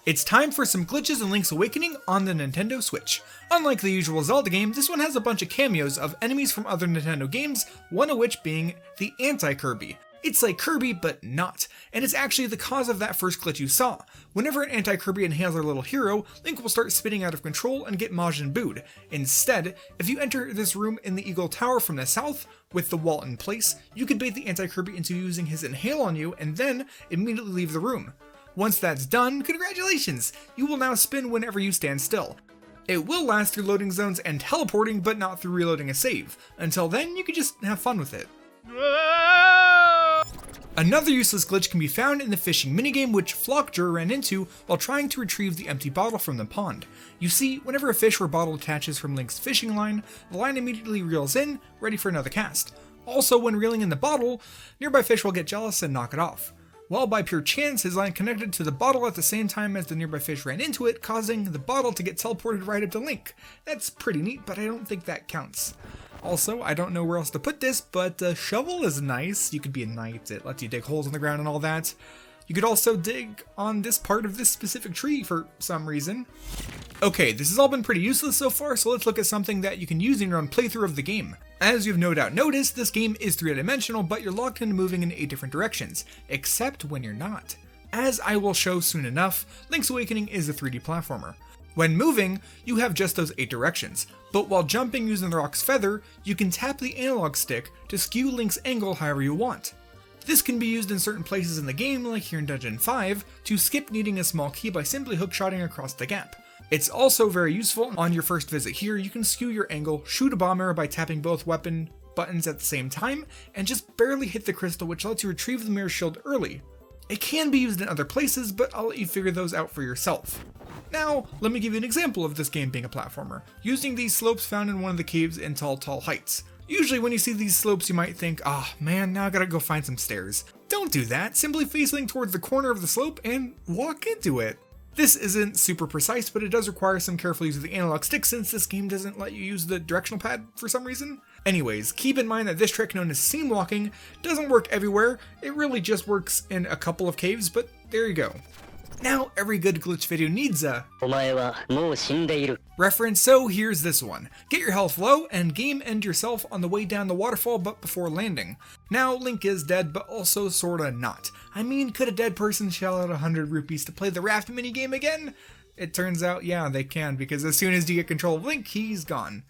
It's time for some glitches in Link's Awakening on the Nintendo Switch. Unlike the usual Zelda game, this one has a bunch of cameos of enemies from other Nintendo games, one of which being the anti-Kirby. It's like Kirby, but not, and it's actually the cause of that first glitch you saw. Whenever an anti-Kirby inhales our little hero, Link will start spinning out of control and get Majin Buu'd. Instead, if you enter this room in the Eagle Tower from the south, with the wall in place, you can bait the anti-Kirby into using his inhale on you and then immediately leave the room. Once that's done, congratulations! You will now spin whenever you stand still. It will last through loading zones and teleporting, but not through reloading a save. Until then, you can just have fun with it. Another useless glitch can be found in the fishing minigame, which Flockjur ran into while trying to retrieve the empty bottle from the pond. You see, whenever a fish or bottle attaches from Link's fishing line, the line immediately reels in, ready for another cast. Also, when reeling in the bottle, nearby fish will get jealous and knock it off. Well, by pure chance, his line connected to the bottle at the same time as the nearby fish ran into it, causing the bottle to get teleported right up to Link. That's pretty neat, but I don't think that counts. Also, I don't know where else to put this, but a shovel is nice. You could be a knight, it lets you dig holes in the ground and all that. You could also dig on this part of this specific tree for some reason. Okay, this has all been pretty useless so far, so let's look at something that you can use in your own playthrough of the game. As you've no doubt noticed, this game is 3-dimensional, but you're locked into moving in 8 different directions, except when you're not. As I will show soon enough, Link's Awakening is a 3D platformer. When moving, you have just those 8 directions, but while jumping using the rock's feather, you can tap the analog stick to skew Link's angle however you want. This can be used in certain places in the game, like here in Dungeon 5, to skip needing a small key by simply hookshotting across the gap. It's also very useful on your first visit here. You can skew your angle, shoot a bomb arrow by tapping both weapon buttons at the same time, and just barely hit the crystal, which lets you retrieve the mirror shield early. It can be used in other places, but I'll let you figure those out for yourself. Now, let me give you an example of this game being a platformer, using these slopes found in one of the caves in Tall Heights. Usually when you see these slopes you might think, ah man, now I gotta go find some stairs. Don't do that, simply face Link towards the corner of the slope and walk into it. This isn't super precise, but it does require some careful use of the analog stick since this game doesn't let you use the directional pad for some reason. Anyways, keep in mind that this trick known as seam walking doesn't work everywhere, it really just works in a couple of caves, but there you go. Now, every good glitch video needs a reference, so here's this one. Get your health low and game end yourself on the way down the waterfall but before landing. Now, Link is dead, but also sorta not. I mean, could a dead person shell out 100 rupees to play the raft minigame again? It turns out, yeah, they can, because as soon as you get control of Link, he's gone.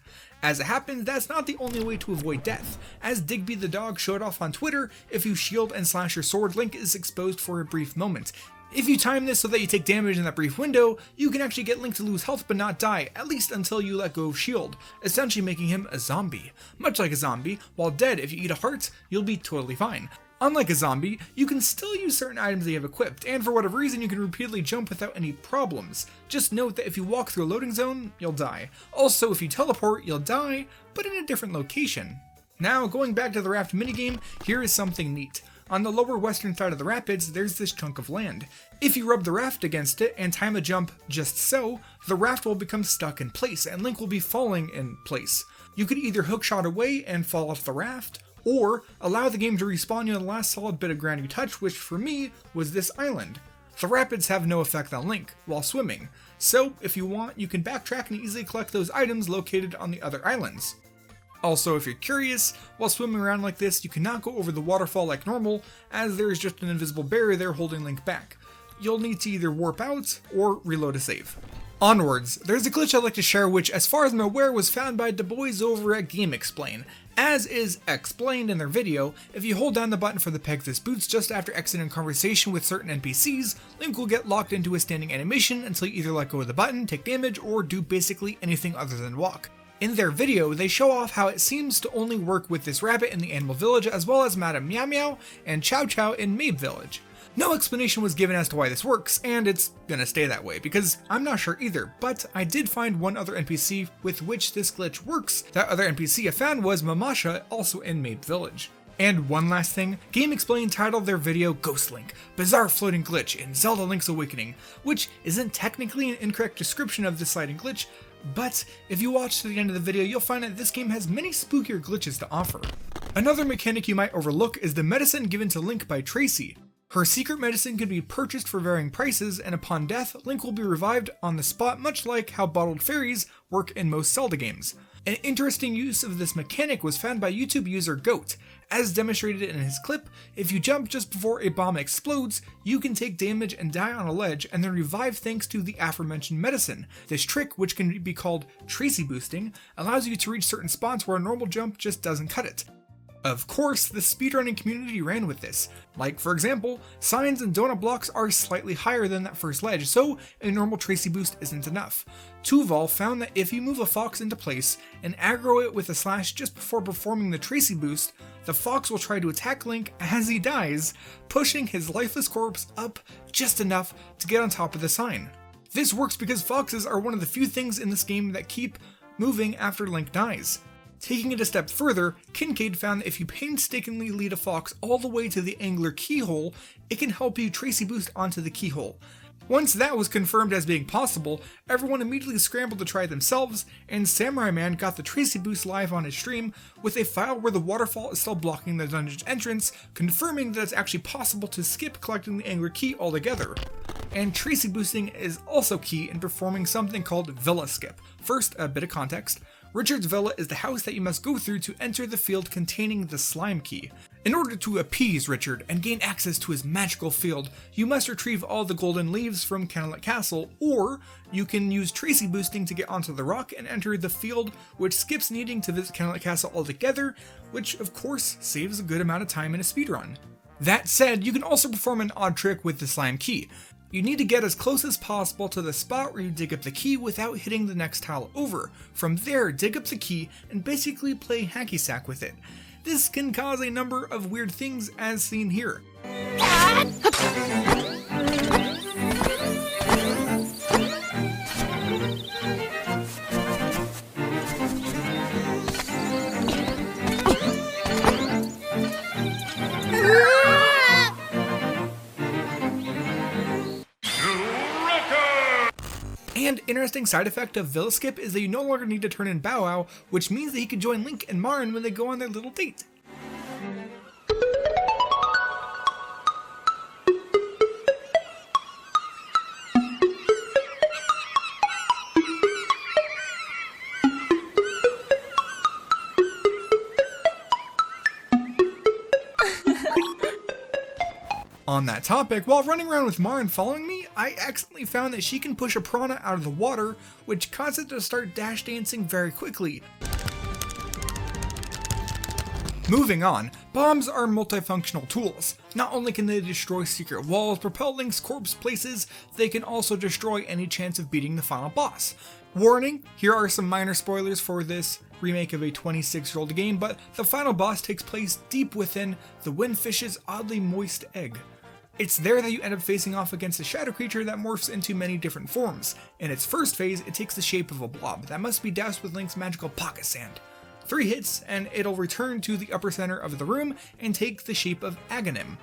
As it happens, that's not the only way to avoid death. As Digby the dog showed off on Twitter, if you shield and slash your sword, Link is exposed for a brief moment. If you time this so that you take damage in that brief window, you can actually get Link to lose health but not die, at least until you let go of shield, essentially making him a zombie. Much like a zombie, while dead if you eat a heart, you'll be totally fine. Unlike a zombie, you can still use certain items that you have equipped, and for whatever reason you can repeatedly jump without any problems. Just note that if you walk through a loading zone, you'll die. Also, if you teleport, you'll die, but in a different location. Now, going back to the raft minigame, here is something neat. On the lower western side of the rapids, there's this chunk of land. If you rub the raft against it and time a jump just so, the raft will become stuck in place and Link will be falling in place. You could either hookshot away and fall off the raft, or allow the game to respawn you on the last solid bit of ground you touch, which for me was this island. The rapids have no effect on Link while swimming, so if you want, you can backtrack and easily collect those items located on the other islands. Also, if you're curious, while swimming around like this, you cannot go over the waterfall like normal, as there is just an invisible barrier there holding Link back. You'll need to either warp out, or reload a save. Onwards, there's a glitch I'd like to share which, as far as I'm aware, was found by the boys over at GameXplain. As is explained in their video, if you hold down the button for the Pegasus boots just after exiting conversation with certain NPCs, Link will get locked into a standing animation until you either let go of the button, take damage, or do basically anything other than walk. In their video, they show off how it seems to only work with this rabbit in the Animal Village as well as Madame Meow Meow and Chow Chow in Mabe Village. No explanation was given as to why this works, and it's gonna stay that way, because I'm not sure either, but I did find one other NPC with which this glitch works. That other NPC I found was Mamasha, also in Mabe Village. And one last thing, GameXplain titled their video Ghost Link, Bizarre Floating Glitch in Zelda Link's Awakening, which isn't technically an incorrect description of this sliding glitch, but if you watch to the end of the video, you'll find that this game has many spookier glitches to offer. Another mechanic you might overlook is the medicine given to Link by Tracy. Her secret medicine can be purchased for varying prices, and upon death, Link will be revived on the spot, much like how bottled fairies work in most Zelda games. An interesting use of this mechanic was found by YouTube user Goat. As demonstrated in his clip, if you jump just before a bomb explodes, you can take damage and die on a ledge and then revive thanks to the aforementioned medicine. This trick, which can be called Tracy boosting, allows you to reach certain spots where a normal jump just doesn't cut it. Of course, the speedrunning community ran with this. Like, for example, signs and donut blocks are slightly higher than that first ledge, so a normal Tracy boost isn't enough. Tuval found that if you move a fox into place and aggro it with a slash just before performing the Tracy boost, the fox will try to attack Link as he dies, pushing his lifeless corpse up just enough to get on top of the sign. This works because foxes are one of the few things in this game that keep moving after Link dies. Taking it a step further, Kincaid found that if you painstakingly lead a fox all the way to the angular keyhole, it can help you Tracy boost onto the keyhole. Once that was confirmed as being possible, everyone immediately scrambled to try it themselves, and Samurai Man got the Tracy boost live on his stream with a file where the waterfall is still blocking the dungeon's entrance, confirming that it's actually possible to skip collecting the angular key altogether. And Tracy boosting is also key in performing something called Villa Skip. First, a bit of context. Richard's Villa is the house that you must go through to enter the field containing the slime key. In order to appease Richard and gain access to his magical field, you must retrieve all the golden leaves from Koholint Castle, or you can use Tracy boosting to get onto the rock and enter the field, which skips needing to visit Koholint Castle altogether, which of course saves a good amount of time in a speedrun. That said, you can also perform an odd trick with the slime key. You need to get as close as possible to the spot where you dig up the key without hitting the next tile over. From there, dig up the key and basically play hacky sack with it. This can cause a number of weird things as seen here. And interesting side effect of Villa Skip is that you no longer need to turn in Bow Wow, which means that he can join Link and Marin when they go on their little date. On that topic, while running around with Marin following me, I accidentally found that she can push a piranha out of the water, which caused it to start dash dancing very quickly. Moving on, bombs are multifunctional tools. Not only can they destroy secret walls, propel Link's corpse places, they can also destroy any chance of beating the final boss. Warning, here are some minor spoilers for this remake of a 26-year-old game, but the final boss takes place deep within the windfish's oddly moist egg. It's there that you end up facing off against a shadow creature that morphs into many different forms. In its first phase, it takes the shape of a blob that must be doused with Link's magical pocket sand. 3 hits and it'll return to the upper center of the room and take the shape of Aghanim.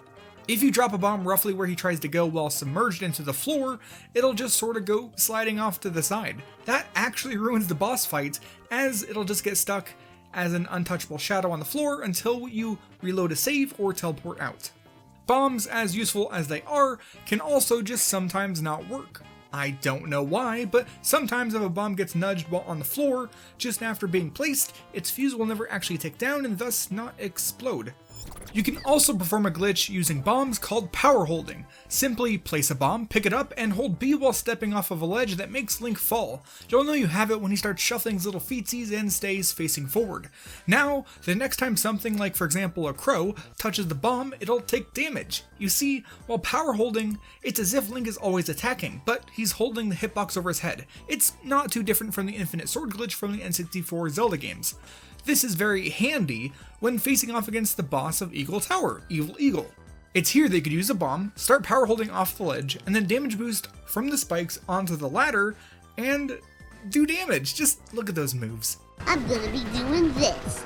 If you drop a bomb roughly where he tries to go while submerged into the floor, it'll just sort of go sliding off to the side. That actually ruins the boss fight, as it'll just get stuck as an untouchable shadow on the floor until you reload a save or teleport out. Bombs, as useful as they are, can also just sometimes not work. I don't know why, but sometimes if a bomb gets nudged while on the floor, just after being placed, its fuse will never actually tick down and thus not explode. You can also perform a glitch using bombs called power holding. Simply place a bomb, pick it up, and hold B while stepping off of a ledge that makes Link fall. You'll know you have it when he starts shuffling his little feetsies and stays facing forward. Now, the next time something like, for example, a crow touches the bomb, it'll take damage. You see, while power holding, it's as if Link is always attacking, but he's holding the hitbox over his head. It's not too different from the infinite sword glitch from the N64 Zelda games. This is very handy when facing off against the boss of Eagle Tower, Evil Eagle. It's here they could use a bomb, start power holding off the ledge, and then damage boost from the spikes onto the ladder, and do damage. Just look at those moves. I'm gonna be doing this.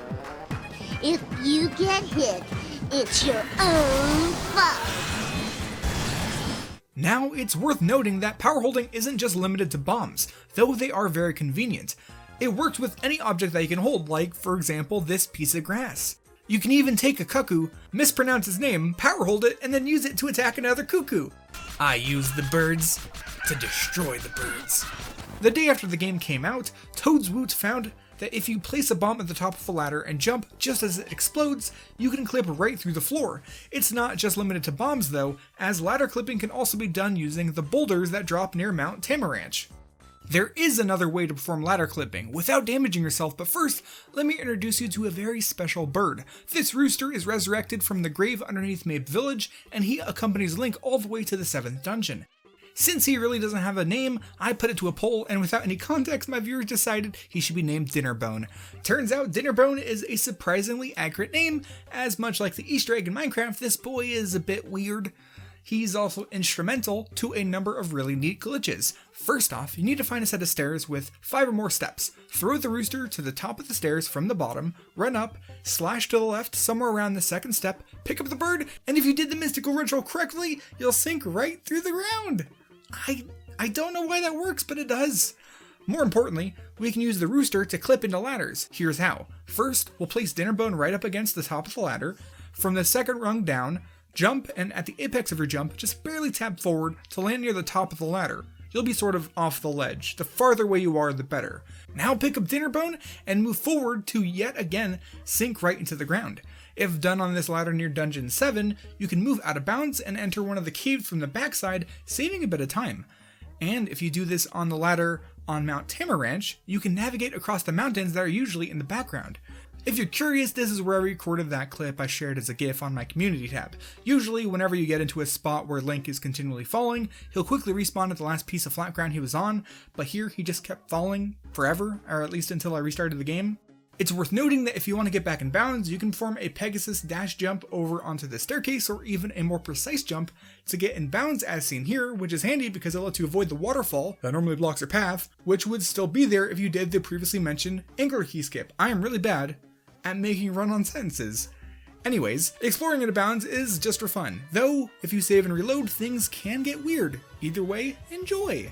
If you get hit, it's your own fault. Now, it's worth noting that power holding isn't just limited to bombs, though they are very convenient. It works with any object that you can hold, like, for example, this piece of grass. You can even take a cuckoo, mispronounce his name, power hold it, and then use it to attack another cuckoo. I use the birds to destroy the birds. The day after the game came out, Toadswoot found that if you place a bomb at the top of a ladder and jump just as it explodes, you can clip right through the floor. It's not just limited to bombs though, as ladder clipping can also be done using the boulders that drop near Mount Tamaranch. There is another way to perform ladder clipping without damaging yourself, but first, let me introduce you to a very special bird. This rooster is resurrected from the grave underneath Mape Village, and he accompanies Link all the way to the 7th dungeon. Since he really doesn't have a name, I put it to a poll, and without any context, my viewers decided he should be named Dinnerbone. Turns out Dinnerbone is a surprisingly accurate name, as much like the Easter egg in Minecraft, this boy is a bit weird. He's also instrumental to a number of really neat glitches. First off, you need to find a set of stairs with 5 or more steps. Throw the rooster to the top of the stairs from the bottom, run up, slash to the left somewhere around the 2nd step, pick up the bird, and if you did the mystical ritual correctly, you'll sink right through the ground. I don't know why that works, but it does. More importantly, we can use the rooster to clip into ladders. Here's how. First, we'll place Dinnerbone right up against the top of the ladder. From the 2nd rung down, jump, and at the apex of your jump, just barely tap forward to land near the top of the ladder. You'll be sort of off the ledge. The farther away you are, the better. Now pick up Dinnerbone and move forward to yet again sink right into the ground. If done on this ladder near Dungeon 7, you can move out of bounds and enter one of the caves from the backside, saving a bit of time. And if you do this on the ladder on Mount Tamaranch, you can navigate across the mountains that are usually in the background. If you're curious, this is where I recorded that clip I shared as a GIF on my community tab. Usually, whenever you get into a spot where Link is continually falling, he'll quickly respawn at the last piece of flat ground he was on, but here he just kept falling forever, or at least until I restarted the game. It's worth noting that if you want to get back in bounds, you can perform a Pegasus dash jump over onto the staircase, or even a more precise jump to get in bounds as seen here, which is handy because it lets you avoid the waterfall that normally blocks your path, which would still be there if you did the previously mentioned angular key skip. I am really bad at making run-on sentences. Anyways, exploring into bounds is just for fun, though if you save and reload, things can get weird. Either way, enjoy!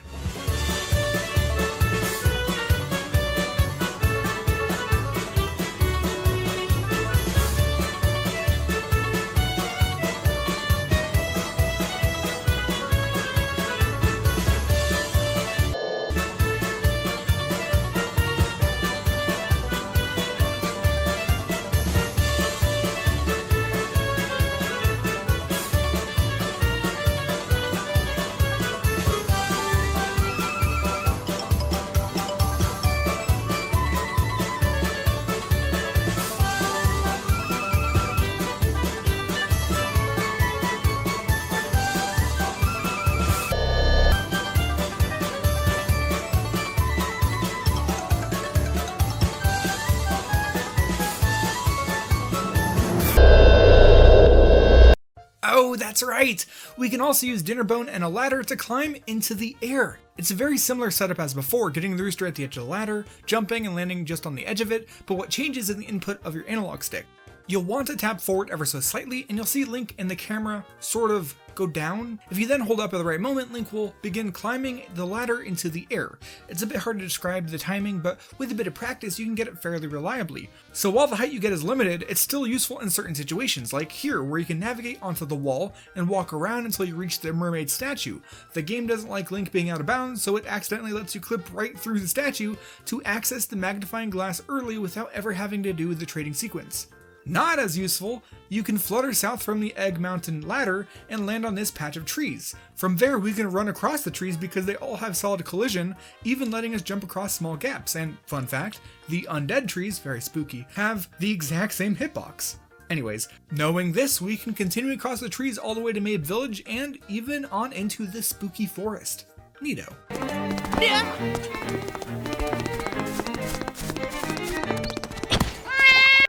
Oh, that's right! We can also use Dinnerbone and a ladder to climb into the air. It's a very similar setup as before, getting the rooster at the edge of the ladder, jumping and landing just on the edge of it, but what changes is the input of your analog stick. You'll want to tap forward ever so slightly, and you'll see Link and the camera sort of go down. If you then hold up at the right moment, Link will begin climbing the ladder into the air. It's a bit hard to describe the timing, but with a bit of practice, you can get it fairly reliably. So while the height you get is limited, it's still useful in certain situations, like here, where you can navigate onto the wall and walk around until you reach the mermaid statue. The game doesn't like Link being out of bounds, so it accidentally lets you clip right through the statue to access the magnifying glass early without ever having to do the trading sequence. Not as useful, you can flutter south from the Egg Mountain ladder and land on this patch of trees. From there we can run across the trees because they all have solid collision, even letting us jump across small gaps, and fun fact, the undead trees, very spooky, have the exact same hitbox. Anyways, knowing this, we can continue across the trees all the way to Mabe Village and even on into the spooky forest. Neato.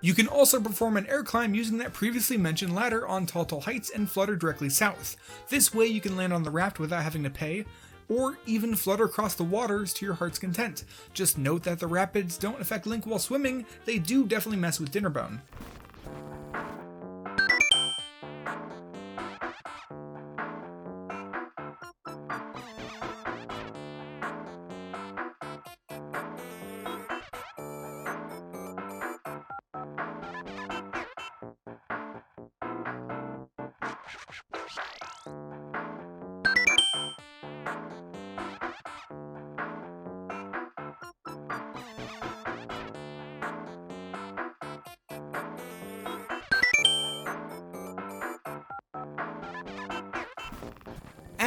You can also perform an air climb using that previously mentioned ladder on Tall Heights and flutter directly south. This way you can land on the raft without having to pay, or even flutter across the waters to your heart's content. Just note that the rapids don't affect Link while swimming, they do definitely mess with Dinnerbone.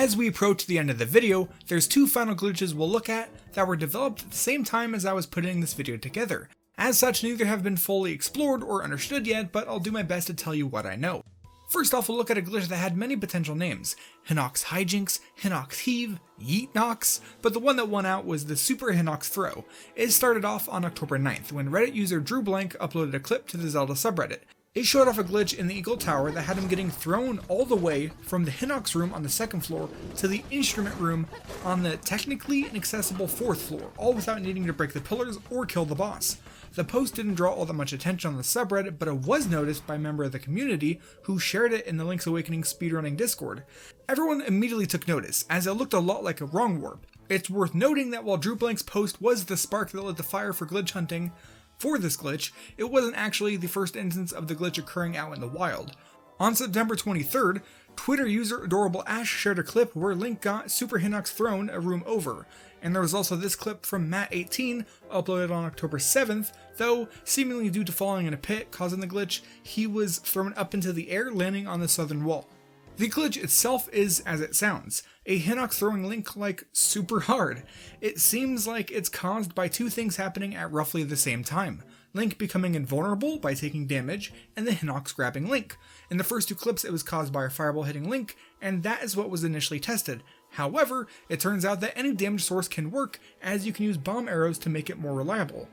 As we approach the end of the video, there's two final glitches we'll look at that were developed at the same time as I was putting this video together. As such, neither have been fully explored or understood yet, but I'll do my best to tell you what I know. First off, we'll look at a glitch that had many potential names: Hinox Hijinks, Hinox Heave, Yeetnox, but the one that won out was the Super Hinox Throw. It started off on October 9th, when Reddit user DrewBlank uploaded a clip to the Zelda subreddit. It showed off a glitch in the Eagle Tower that had him getting thrown all the way from the Hinox room on the 2nd floor to the instrument room on the technically inaccessible 4th floor, all without needing to break the pillars or kill the boss. The post didn't draw all that much attention on the subreddit, but it was noticed by a member of the community who shared it in the Link's Awakening speedrunning Discord. Everyone immediately took notice, as it looked a lot like a wrong warp. It's worth noting that while DrewBlank's post was the spark that lit the fire for glitch hunting for this glitch, it wasn't actually the first instance of the glitch occurring out in the wild. On September 23rd, Twitter user Adorable Ash shared a clip where Link got Super Hinox thrown a room over, and there was also this clip from Matt18 uploaded on October 7th, though seemingly due to falling in a pit causing the glitch, he was thrown up into the air, landing on the southern wall. The glitch itself is as it sounds, a Hinox throwing Link like super hard. It seems like it's caused by two things happening at roughly the same time: Link becoming invulnerable by taking damage, and the Hinox grabbing Link. In the first two clips it was caused by a fireball hitting Link, and that is what was initially tested. However, it turns out that any damage source can work, as you can use bomb arrows to make it more reliable.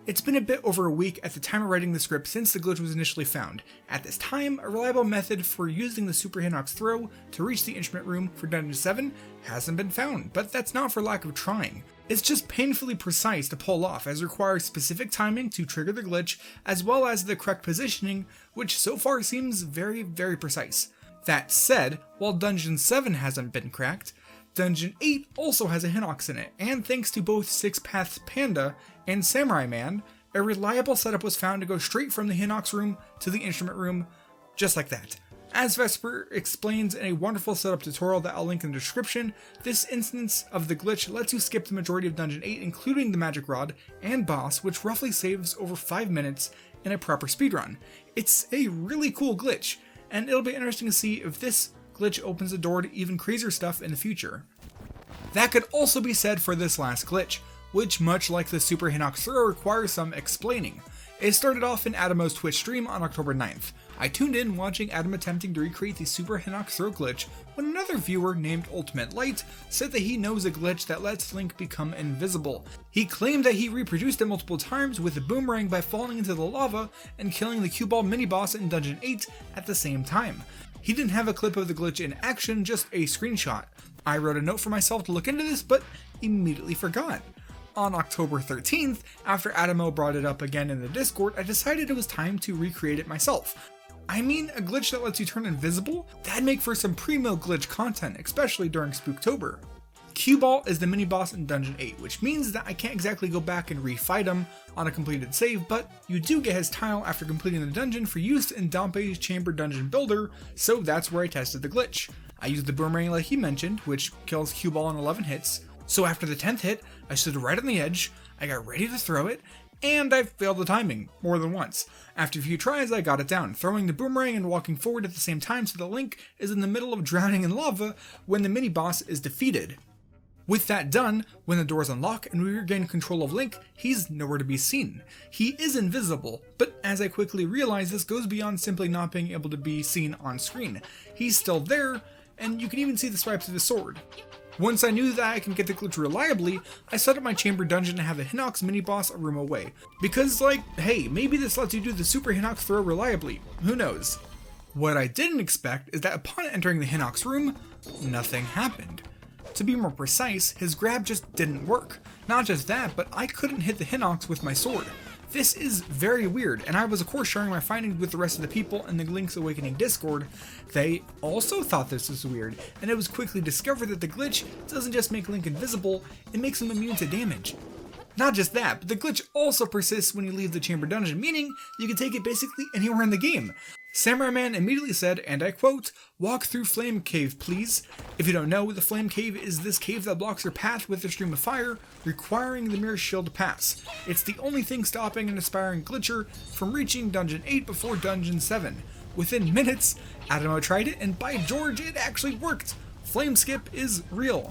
It's been a bit over a week at the time of writing the script since the glitch was initially found. At this time, a reliable method for using the Super Hinox throw to reach the instrument room for Dungeon 7 hasn't been found, but that's not for lack of trying. It's just painfully precise to pull off, as it requires specific timing to trigger the glitch, as well as the correct positioning, which so far seems very precise. That said, while Dungeon 7 hasn't been cracked, Dungeon 8 also has a Hinox in it, and thanks to both Six Paths Panda and Samurai Man, a reliable setup was found to go straight from the Hinox room to the instrument room, just like that. As Vesper explains in a wonderful setup tutorial that I'll link in the description, this instance of the glitch lets you skip the majority of Dungeon 8, including the Magic Rod and boss, which roughly saves over 5 minutes in a proper speedrun. It's a really cool glitch, and it'll be interesting to see if this glitch opens the door to even crazier stuff in the future. That could also be said for this last glitch, which, much like the Super Hinox throw, requires some explaining. It started off in Adamo's Twitch stream on October 9th. I tuned in watching Adam attempting to recreate the Super Hinox throw glitch when another viewer named Ultimate Light said that he knows a glitch that lets Link become invisible. He claimed that he reproduced it multiple times with a boomerang by falling into the lava and killing the cue ball mini-boss in Dungeon 8 at the same time. He didn't have a clip of the glitch in action, just a screenshot. I wrote a note for myself to look into this, but immediately forgot. On October 13th, after Adamo brought it up again in the Discord, I decided it was time to recreate it myself. I mean, a glitch that lets you turn invisible? That'd make for some primo glitch content, especially during Spooktober. Cue Ball is the mini-boss in Dungeon 8, which means that I can't exactly go back and re-fight him on a completed save, but you do get his tile after completing the dungeon for use in Dompe's Chamber Dungeon Builder, so that's where I tested the glitch. I used the boomerang like he mentioned, which kills Cue Ball in 11 hits, so after the 10th hit, I stood right on the edge, I got ready to throw it, and I failed the timing, more than once. After a few tries, I got it down, throwing the boomerang and walking forward at the same time so that Link is in the middle of drowning in lava when the mini-boss is defeated. With that done, when the doors unlock and we regain control of Link, he's nowhere to be seen. He is invisible, but as I quickly realized, this goes beyond simply not being able to be seen on screen. He's still there, and you can even see the stripes of his sword. Once I knew that I can get the glitch reliably, I set up my chamber dungeon to have the Hinox mini-boss a room away. Because, hey, maybe this lets you do the Super Hinox throw reliably, who knows. What I didn't expect is that upon entering the Hinox room, nothing happened. To be more precise, his grab just didn't work. Not just that, but I couldn't hit the Hinox with my sword. This is very weird, and I was of course sharing my findings with the rest of the people in the Link's Awakening Discord. They also thought this was weird, and it was quickly discovered that the glitch doesn't just make Link invisible, it makes him immune to damage. Not just that, but the glitch also persists when you leave the chamber dungeon, meaning you can take it basically anywhere in the game. Samurai Man immediately said, and I quote, "Walk through Flame Cave, please." If you don't know, the Flame Cave is this cave that blocks your path with a stream of fire, requiring the Mirror Shield to pass. It's the only thing stopping an aspiring glitcher from reaching Dungeon 8 before Dungeon 7. Within minutes, Adamo tried it, and by George, it actually worked. Flame skip is real.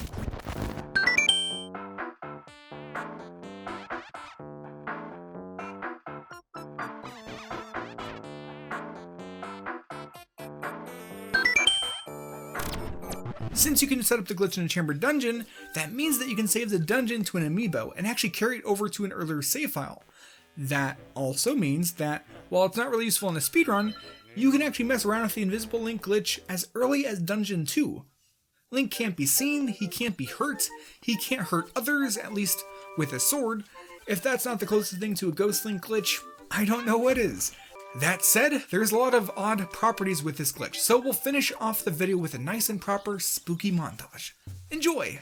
Since you can set up the glitch in a chamber dungeon, that means that you can save the dungeon to an amiibo and actually carry it over to an earlier save file. That also means that, while it's not really useful in a speedrun, you can actually mess around with the invisible Link glitch as early as Dungeon 2. Link can't be seen, he can't be hurt, he can't hurt others, at least with a sword. If that's not the closest thing to a Ghost Link glitch, I don't know what is. That said, there's a lot of odd properties with this glitch, so we'll finish off the video with a nice and proper spooky montage. Enjoy!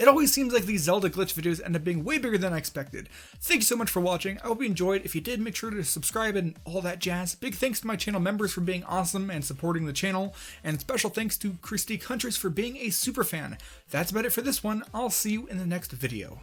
It always seems like these Zelda glitch videos end up being way bigger than I expected. Thank you so much for watching. I hope you enjoyed. If you did, make sure to subscribe and all that jazz. Big thanks to my channel members for being awesome and supporting the channel. And special thanks to Christy Huntress for being a super fan. That's about it for this one. I'll see you in the next video.